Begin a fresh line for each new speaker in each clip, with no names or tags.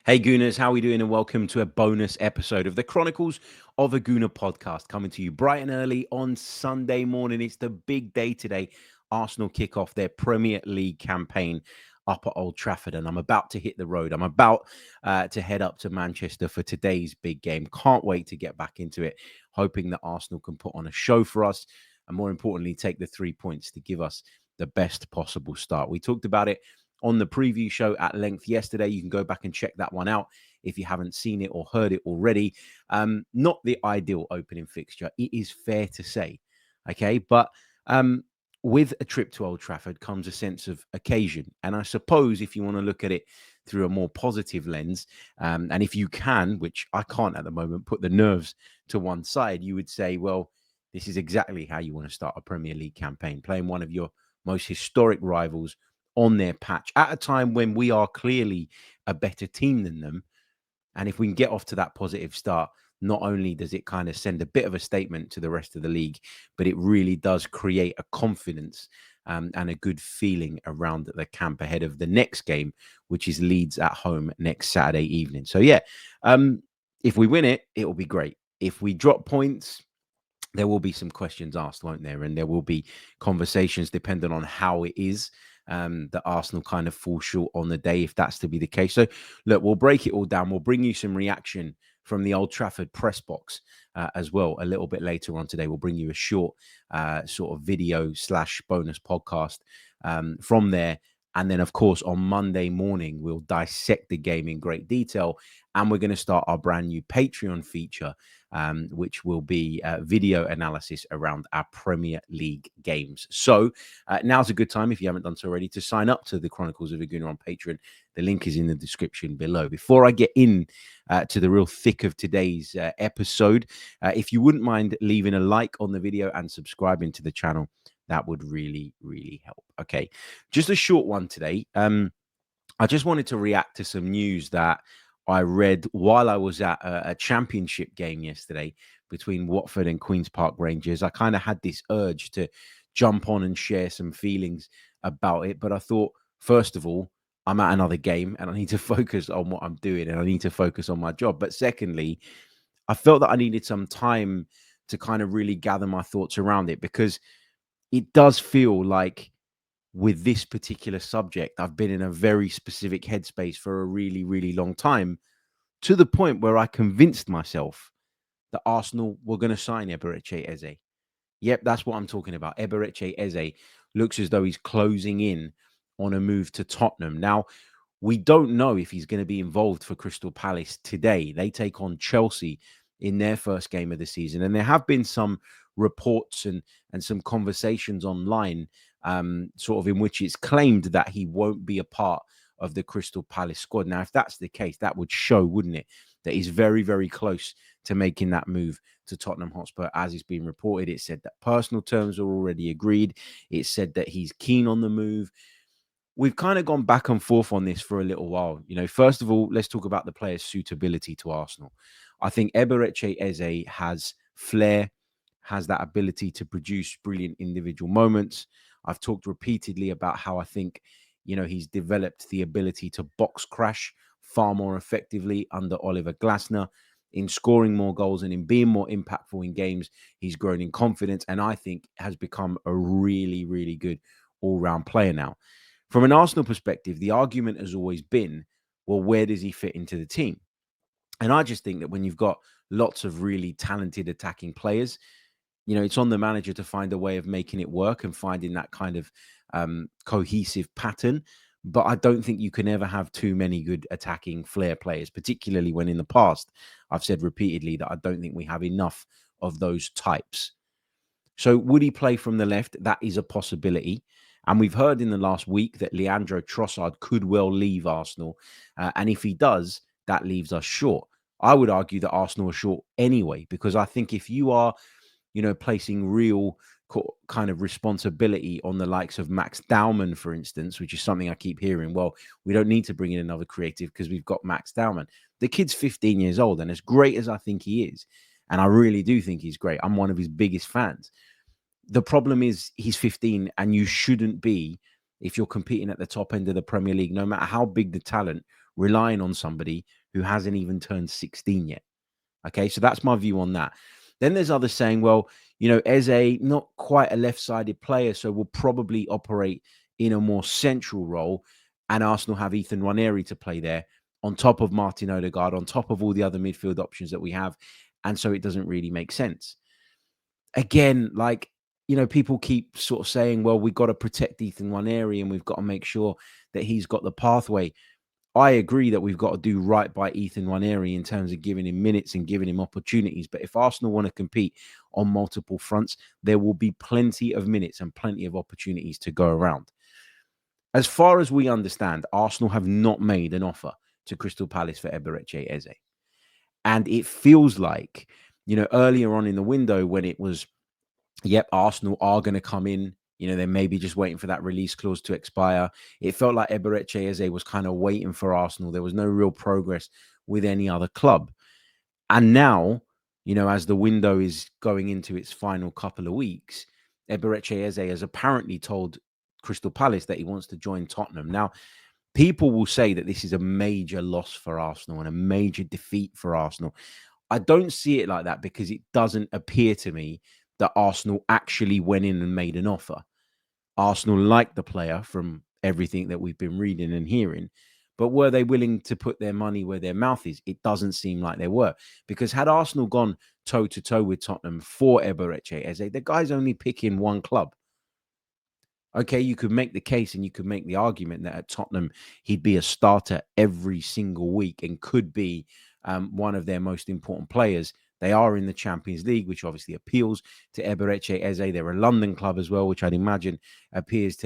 Hey Gooners, how are we doing? And welcome to a bonus episode of the Chronicles of a Gooner podcast, coming to you bright and early on Sunday morning. It's the big day today. Arsenal kick off their Premier League campaign up at Old Trafford, and I'm about to hit the road. I'm about to head up to Manchester for today's big game. Can't wait to get back into it, hoping that Arsenal can put on a show for us, and more importantly, take the 3 points to give us the best possible start. We talked about it on the preview show at length yesterday. You can go back and check that one out if you haven't seen it or heard it already. Not the ideal opening fixture, it is fair to say. Okay, but with a trip to Old Trafford comes a sense of occasion. And I suppose if you want to look at it through a more positive lens, and if you can, which I can't at the moment, put the nerves to one side, you would say, well, this is exactly how you want to start a Premier League campaign, playing one of your most historic rivals on their patch at a time when we are clearly a better team than them. And if we can get off to that positive start, not only does it kind of send a bit of a statement to the rest of the league, but it really does create a confidence and a good feeling around the camp ahead of the next game, which is Leeds at home next Saturday evening. So, yeah, if we win it, it will be great. If we drop points, there will be some questions asked, won't there? And there will be conversations depending on how it is that Arsenal kind of fall short on the day, if that's to be the case. So, look, we'll break it all down. We'll bring you some reaction from the Old Trafford press box as well a little bit later on today. We'll bring you a short sort of video / bonus podcast from there. And then, of course, on Monday morning, we'll dissect the game in great detail. And we're going to start our brand new Patreon feature, which will be video analysis around our Premier League games. So now's a good time, if you haven't done so already, to sign up to the Chronicles of a Gooner on Patreon. The link is in the description below. Before I get in to the real thick of today's episode, if you wouldn't mind leaving a like on the video and subscribing to the channel, that would really, really help. Okay, just a short one today. I just wanted to react to some news that I read while I was at a championship game yesterday between Watford and Queen's Park Rangers. I kind of had this urge to jump on and share some feelings about it. But I thought, first of all, I'm at another game and I need to focus on what I'm doing and I need to focus on my job. But secondly, I felt that I needed some time to kind of really gather my thoughts around it, because it does feel like with this particular subject, I've been in a very specific headspace for a really, really long time, to the point where I convinced myself that Arsenal were going to sign Eberechi Eze. Yep, that's what I'm talking about. Eberechi Eze looks as though he's closing in on a move to Tottenham. Now, we don't know if he's going to be involved for Crystal Palace today. They take on Chelsea in their first game of the season. And there have been some reports and some conversations online, sort of in which it's claimed that he won't be a part of the Crystal Palace squad. Now, if that's the case, that would show, wouldn't it, that he's very, very close to making that move to Tottenham Hotspur, as it's been reported. It said that personal terms are already agreed. It said that he's keen on the move. We've kind of gone back and forth on this for a little while. You know, first of all, let's talk about the player's suitability to Arsenal. I think Eberechi Eze has flair, has that ability to produce brilliant individual moments. I've talked repeatedly about how I think, you know, he's developed the ability to box crash far more effectively under Oliver Glasner, in scoring more goals and in being more impactful in games. He's grown in confidence and I think has become a really, really good all-round player now. From an Arsenal perspective, the argument has always been, well, where does he fit into the team? And I just think that when you've got lots of really talented attacking players, you know, it's on the manager to find a way of making it work and finding that kind of cohesive pattern. But I don't think you can ever have too many good attacking flair players, particularly when in the past I've said repeatedly that I don't think we have enough of those types. So would he play from the left? That is a possibility. And we've heard in the last week that Leandro Trossard could well leave Arsenal. And if he does, that leaves us short. I would argue that Arsenal are short anyway, because I think if you are, you know, placing real kind of responsibility on the likes of Max Dowman, for instance, which is something I keep hearing. Well, we don't need to bring in another creative because we've got Max Dowman. The kid's 15 years old, and as great as I think he is, and I really do think he's great, I'm one of his biggest fans. The problem is he's 15 and you shouldn't be, if you're competing at the top end of the Premier League, no matter how big the talent, relying on somebody who hasn't even turned 16 yet. Okay, so that's my view on that. Then there's others saying, well, Eze, not quite a left-sided player, so will probably operate in a more central role, and Arsenal have Ethan Nwaneri to play there on top of Martin Odegaard, on top of all the other midfield options that we have, and so it doesn't really make sense. Again, people keep sort of saying, well, we've got to protect Ethan Nwaneri and we've got to make sure that he's got the pathway. I agree that we've got to do right by Ethan Nwaneri in terms of giving him minutes and giving him opportunities. But if Arsenal want to compete on multiple fronts, there will be plenty of minutes and plenty of opportunities to go around. As far as we understand, Arsenal have not made an offer to Crystal Palace for Eberechi Eze. And it feels like, earlier on in the window when it was, yep, Arsenal are going to come in. They're maybe just waiting for that release clause to expire. It felt like Eberechi Eze was kind of waiting for Arsenal. There was no real progress with any other club. And now, as the window is going into its final couple of weeks, Eberechi Eze has apparently told Crystal Palace that he wants to join Tottenham. Now, people will say that this is a major loss for Arsenal and a major defeat for Arsenal. I don't see it like that because it doesn't appear to me that Arsenal actually went in and made an offer. Arsenal liked the player from everything that we've been reading and hearing, but were they willing to put their money where their mouth is? It doesn't seem like they were, because had Arsenal gone toe-to-toe with Tottenham for Eberechi Eze, the guy's only picking one club. Okay, you could make the case and you could make the argument that at Tottenham, he'd be a starter every single week and could be one of their most important players. They are in the Champions League, which obviously appeals to Eberechi Eze. They're a London club as well, which I'd imagine appeals,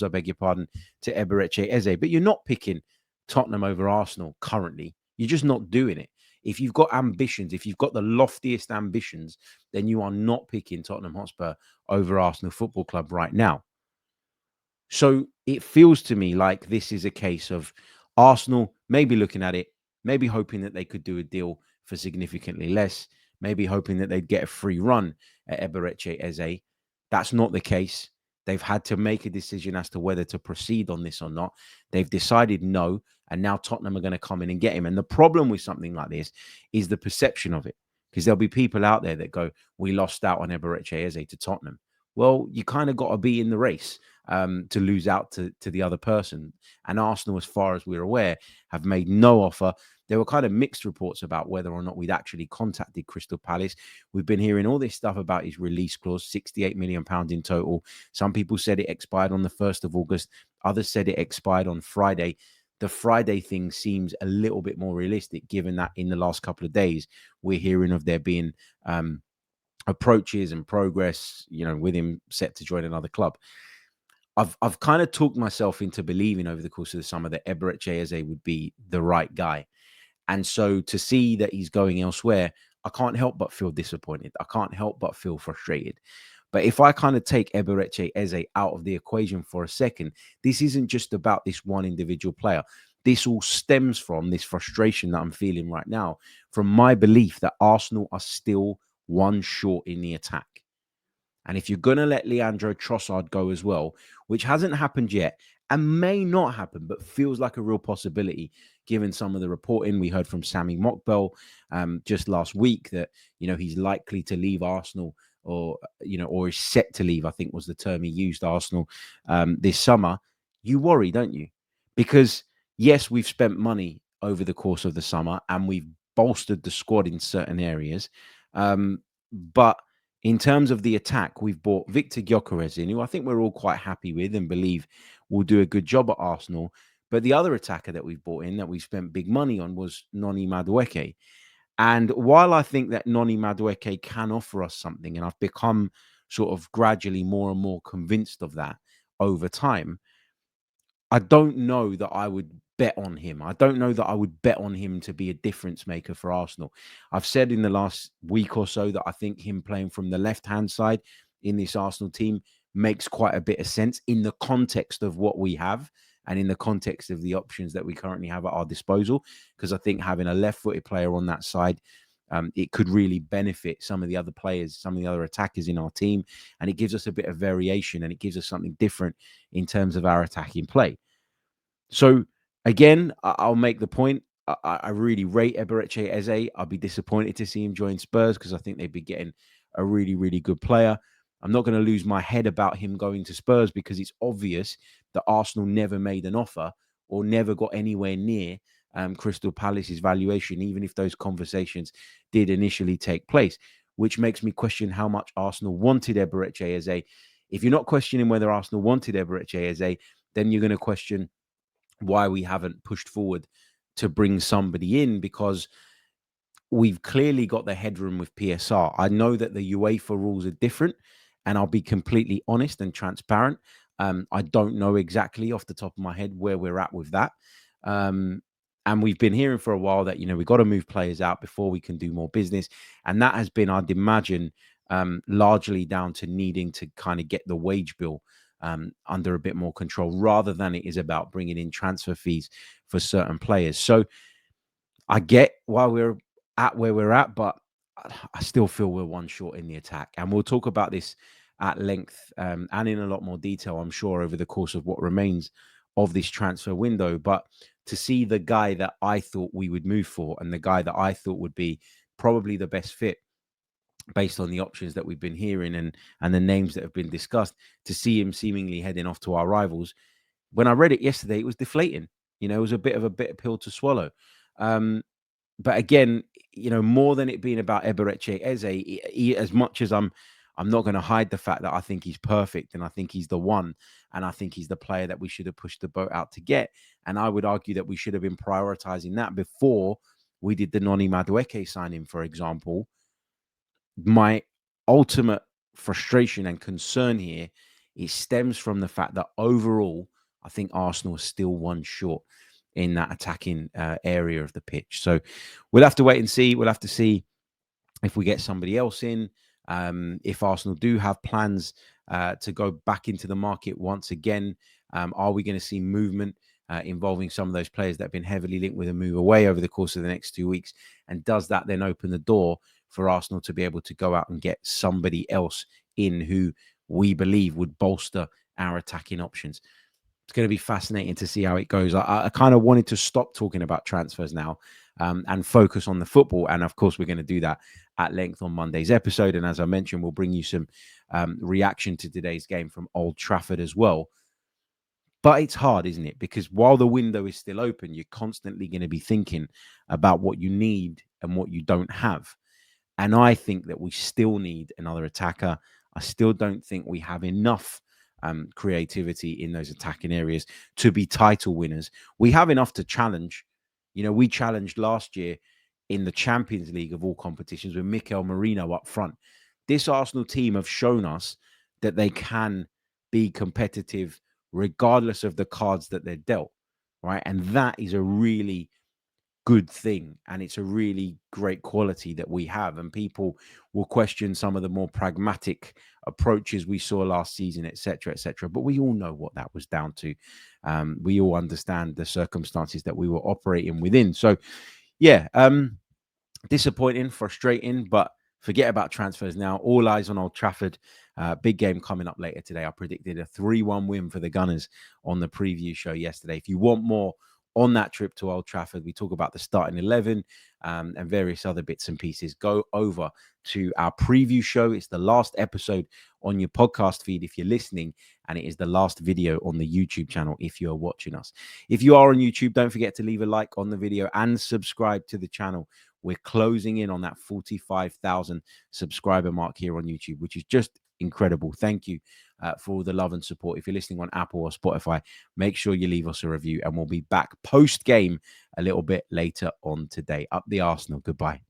I beg your pardon, to Eberechi Eze. But you're not picking Tottenham over Arsenal currently. You're just not doing it. If you've got ambitions, if you've got the loftiest ambitions, then you are not picking Tottenham Hotspur over Arsenal Football Club right now. So it feels to me like this is a case of Arsenal maybe looking at it, maybe hoping that they could do a deal for significantly less, maybe hoping that they'd get a free run at Eberechi Eze. That's not the case. They've had to make a decision as to whether to proceed on this or not. They've decided no, and now Tottenham are going to come in and get him. And the problem with something like this is the perception of it, because there'll be people out there that go, we lost out on Eberechi Eze to Tottenham. Well, you kind of got to be in the race to lose out to the other person. And Arsenal, as far as we're aware, have made no offer. There were kind of mixed reports about whether or not we'd actually contacted Crystal Palace. We've been hearing all this stuff about his release clause, £68 million in total. Some people said it expired on the 1st of August. Others said it expired on Friday. The Friday thing seems a little bit more realistic, given that in the last couple of days, we're hearing of there being approaches and progress, with him set to join another club. I've kind of talked myself into believing over the course of the summer that Eberechi Eze would be the right guy. And so to see that he's going elsewhere, I can't help but feel disappointed. I can't help but feel frustrated. But if I kind of take Eberechi Eze out of the equation for a second, this isn't just about this one individual player. This all stems from this frustration that I'm feeling right now, from my belief that Arsenal are still one short in the attack. And if you're going to let Leandro Trossard go as well, which hasn't happened yet and may not happen, but feels like a real possibility, given some of the reporting we heard from Sami Mokbel just last week that, he's likely to leave Arsenal or is set to leave, I think was the term he used, Arsenal this summer. You worry, don't you? Because yes, we've spent money over the course of the summer and we've bolstered the squad in certain areas. But in terms of the attack, we've bought Victor Gyökeres in, who I think we're all quite happy with and believe will do a good job at Arsenal. But the other attacker that we've bought in, that we spent big money on, was Noni Madueke. And while I think that Noni Madueke can offer us something, and I've become sort of gradually more and more convinced of that over time, I don't know that I would bet on him. I don't know that I would bet on him to be a difference maker for Arsenal. I've said in the last week or so that I think him playing from the left-hand side in this Arsenal team makes quite a bit of sense in the context of what we have and in the context of the options that we currently have at our disposal, because I think having a left-footed player on that side, it could really benefit some of the other players, some of the other attackers in our team, and it gives us a bit of variation and it gives us something different in terms of our attacking play. So Again, I'll make the point. I really rate Eberechi Eze. I'll be disappointed to see him join Spurs because I think they'd be getting a really, really good player. I'm not going to lose my head about him going to Spurs because it's obvious that Arsenal never made an offer or never got anywhere near Crystal Palace's valuation, even if those conversations did initially take place, which makes me question how much Arsenal wanted Eberechi Eze. If you're not questioning whether Arsenal wanted Eberechi Eze, then you're going to question why we haven't pushed forward to bring somebody in, because we've clearly got the headroom with PSR. I know that the UEFA rules are different, and I'll be completely honest and transparent. I don't know exactly off the top of my head where we're at with that. And we've been hearing for a while that, we've got to move players out before we can do more business. And that has been, I'd imagine, largely down to needing to kind of get the wage bill under a bit more control, rather than it is about bringing in transfer fees for certain players. So I get why we're at where we're at, but I still feel we're one short in the attack. And we'll talk about this at length and in a lot more detail, I'm sure, over the course of what remains of this transfer window. But to see the guy that I thought we would move for and the guy that I thought would be probably the best fit based on the options that we've been hearing and the names that have been discussed, to see him seemingly heading off to our rivals, when I read it yesterday, it was deflating. It was a bit of a bitter pill to swallow. But again, more than it being about Eberechi Eze, as much as I'm not going to hide the fact that I think he's perfect and I think he's the one, and I think he's the player that we should have pushed the boat out to get. And I would argue that we should have been prioritizing that before we did the Noni Madueke signing, for example. My ultimate frustration and concern here, it stems from the fact that overall, I think Arsenal is still one short in that attacking area of the pitch. So we'll have to wait and see. We'll have to see if we get somebody else in. If Arsenal do have plans to go back into the market once again, are we going to see movement involving some of those players that have been heavily linked with a move away over the course of the next 2 weeks? And does that then open the door for Arsenal to be able to go out and get somebody else in who we believe would bolster our attacking options? It's going to be fascinating to see how it goes. I kind of wanted to stop talking about transfers now and focus on the football. And of course, we're going to do that at length on Monday's episode. And as I mentioned, we'll bring you some reaction to today's game from Old Trafford as well. But it's hard, isn't it? Because while the window is still open, you're constantly going to be thinking about what you need and what you don't have. And I think that we still need another attacker. I still don't think we have enough creativity in those attacking areas to be title winners. We have enough to challenge. We challenged last year in the Champions League of all competitions with Mikel Merino up front. This Arsenal team have shown us that they can be competitive regardless of the cards that they're dealt, right? And that is a really good thing, and it's a really great quality that we have. And people will question some of the more pragmatic approaches we saw last season, etc., etc. But we all know what that was down to. We all understand the circumstances that we were operating within. So, yeah, disappointing, frustrating, but forget about transfers now. All eyes on Old Trafford. Big game coming up later today. I predicted a 3-1 win for the Gunners on the preview show yesterday. If you want more on that trip to Old Trafford, we talk about the starting 11 and various other bits and pieces. Go over to our preview show. It's the last episode on your podcast feed if you're listening, and it is the last video on the YouTube channel if you're watching us. If you are on YouTube, don't forget to leave a like on the video and subscribe to the channel. We're closing in on that 45,000 subscriber mark here on YouTube, which is just incredible. Thank you for all the love and support. If you're listening on Apple or Spotify, make sure you leave us a review, and we'll be back post-game a little bit later on today. Up the Arsenal. Goodbye.